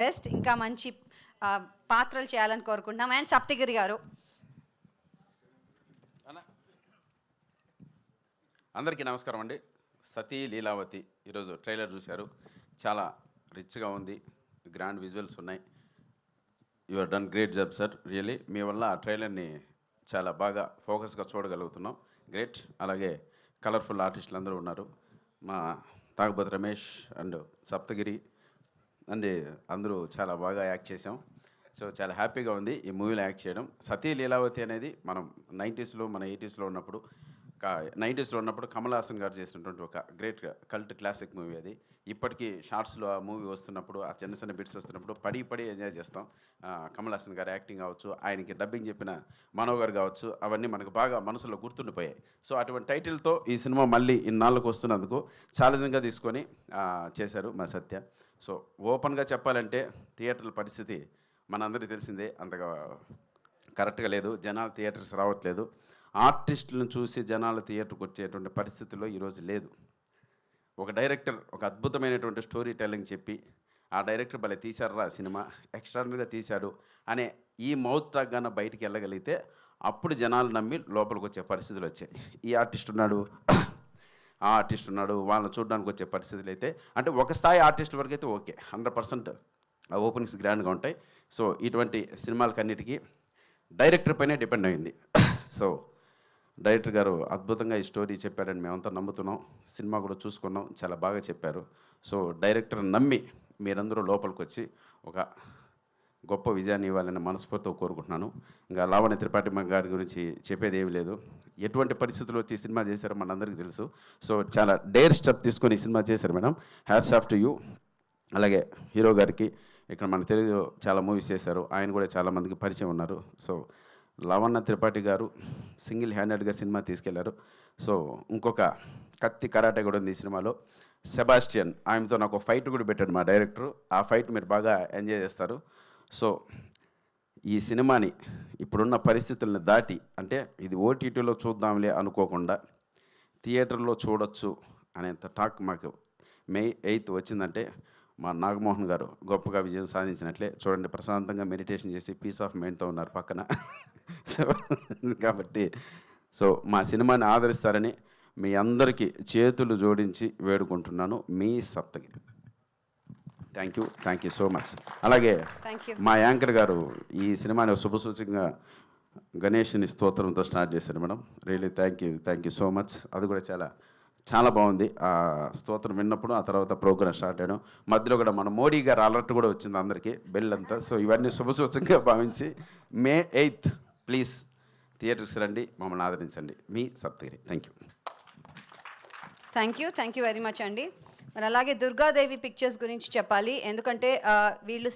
Best ఇంకా మంచి పాత్రలు చేయాలని కోరుకుంటున్నాం. అండ్ సప్తగిరి గారు. అందరికీ నమస్కారం అండి. సతీ లీలావతి ఈరోజు ట్రైలర్ చూశారు. చాలా రిచ్గా ఉంది, గ్రాండ్ విజువల్స్ ఉన్నాయి. You are done great job sir. Really మీ వల్ల ఆ ట్రైలర్ని చాలా బాగా ఫోకస్గా చూడగలుగుతున్నాం. గ్రేట్. అలాగే కలర్ఫుల్ ఆర్టిస్టులు అందరూ ఉన్నారు. మా తాగుబోతు రమేష్ అండ్ సప్తగిరి అండ్ అందరూ చాలా బాగా యాక్ట్ చేసాం. సో చాలా హ్యాపీగా ఉంది ఈ మూవీలో యాక్ట్ చేయడం. సతీ లీలావతి అనేది మనం 90స్లో మన 80స్లో ఉన్నప్పుడు 90స్లో ఉన్నప్పుడు కమల్ హాసన్ గారు చేసినటువంటి ఒక గ్రేట్ కల్ట్ క్లాసిక్ మూవీ అది. ఇప్పటికీ షార్ట్స్లో ఆ మూవీ వస్తున్నప్పుడు, ఆ చిన్న చిన్న బిట్స్ వస్తున్నప్పుడు పడి ఎంజాయ్ చేస్తాం. కమల్ హాసన్ గారు యాక్టింగ్ కావచ్చు, ఆయనకి డబ్బింగ్ చెప్పిన మనోహర్ గారు కావచ్చు, అవన్నీ మనకు బాగా మనసులో గుర్తుండిపోయాయి. సో అటువంటి టైటిల్తో ఈ సినిమా మళ్ళీ ఇన్నాళ్ళకు వస్తున్నందుకు ఛాలెంజింగ్గా తీసుకొని చేశారు మా సత్య. సో ఓపెన్గా చెప్పాలంటే థియేటర్ల పరిస్థితి మనందరికీ తెలిసిందే, అంతగా కరెక్ట్గా లేదు. జనాలు థియేటర్స్ రావట్లేదు. ఆర్టిస్టులను చూసి జనాలు థియేటర్కి వచ్చేటువంటి పరిస్థితుల్లో ఈరోజు లేదు. ఒక డైరెక్టర్ ఒక అద్భుతమైనటువంటి స్టోరీ టెల్లింగ్ చెప్పి, ఆ డైరెక్టర్ భలే తీశారా సినిమా, ఎక్స్ట్రానరీగా తీశాడు అనే ఈ మౌత్ టాక్ గాన బయటికి వెళ్ళగలిగితే అప్పుడు జనాలు నమ్మి లోపలికి వచ్చే పరిస్థితులు వచ్చాయి. ఈ ఆర్టిస్ట్ ఉన్నాడు, ఆ ఆర్టిస్ట్ ఉన్నాడు, వాళ్ళని చూడడానికి వచ్చే పరిస్థితులు అయితే, అంటే ఒక స్థాయి ఆర్టిస్టుల వరకు అయితే ఓకే, 100% ఆ ఓపెనింగ్స్ గ్రాండ్గా ఉంటాయి. సో ఇటువంటి సినిమాలకన్నిటికీ డైరెక్టర్ పైనే డిపెండ్ అయింది. సో డైరెక్టర్ గారు అద్భుతంగా ఈ స్టోరీ చెప్పారని మేమంతా నమ్ముతున్నాం. సినిమా కూడా చూసుకున్నాం, చాలా బాగా చెప్పారు. సో డైరెక్టర్ నమ్మి మీరందరూ లోపలికి వచ్చి ఒక గొప్ప విజయాన్ని ఇవ్వాలని మనస్ఫూర్తితో కోరుకుంటున్నాను. ఇంకా లావణ్య త్రిపాఠి గారి గురించి చెప్పేది ఏమీ లేదు. ఎటువంటి పరిస్థితుల్లో వచ్చి సినిమా చేశారో మనందరికీ తెలుసు. సో చాలా డేర్ స్టెప్ తీసుకొని ఈ సినిమా చేశారు madam. Hats off to you. అలాగే హీరో గారికి, ఇక్కడ మన తెలుగులో చాలా మూవీస్ చేశారు, ఆయన కూడా చాలామందికి పరిచయం ఉన్నారు. సో లావణ్య త్రిపాఠి గారు సింగిల్ హ్యాండెడ్గా సినిమా తీసుకెళ్లారు. సో ఇంకొక కత్తి కరాటే కూడా ఉంది ఈ సినిమాలో. సెబాస్టియన్, ఆయనతో నాకు ఫైట్ కూడా పెట్టాడు మా డైరెక్టర్. ఆ ఫైట్ మీరు బాగా ఎంజాయ్ చేస్తారు. సో ఈ సినిమాని ఇప్పుడున్న పరిస్థితులను దాటి, అంటే ఇది ఓటీటీలో చూద్దాంలే అనుకోకుండా థియేటర్లో చూడొచ్చు అనేంత టాక్ మాకు మే 8 వచ్చిందంటే మా నాగమోహన్ గారు గొప్పగా విజయం సాధించినట్లే. చూడండి, ప్రశాంతంగా మెడిటేషన్ చేసి పీస్ ఆఫ్ మైండ్తో ఉన్నారు పక్కన. సో కాబట్టి సో మా సినిమాని ఆదరిస్తారని మీ అందరికీ చేతులు జోడించి వేడుకుంటున్నాను. మీ Saptagiri. Thank you so much. అలాగే మా యాంకర్ గారు ఈ సినిమాని శుభసూచకంగా గణేష్ని స్తోత్రంతో స్టార్ట్ చేశారు madam. Really thank you so much. అది కూడా చాలా బాగుంది. ఆ స్తోత్రం విన్నప్పుడు ఆ తర్వాత ప్రోగ్రామ్ స్టార్ట్ అయ్యడం మధ్యలో కూడా మన మోడీ గారు అలర్ట్ కూడా వచ్చింది అందరికీ, బెల్ అంతా. సో ఇవన్నీ శుభసూచకంగా భావించి మే 8 ప్లీజ్ థియేటర్స్ రండి, మమ్మల్ని ఆదరించండి. మీ Saptagiri. Thank you very much అండి. మరి అలాగే దుర్గాదేవి పిక్చర్స్ గురించి చెప్పాలి, ఎందుకంటే వీళ్ళు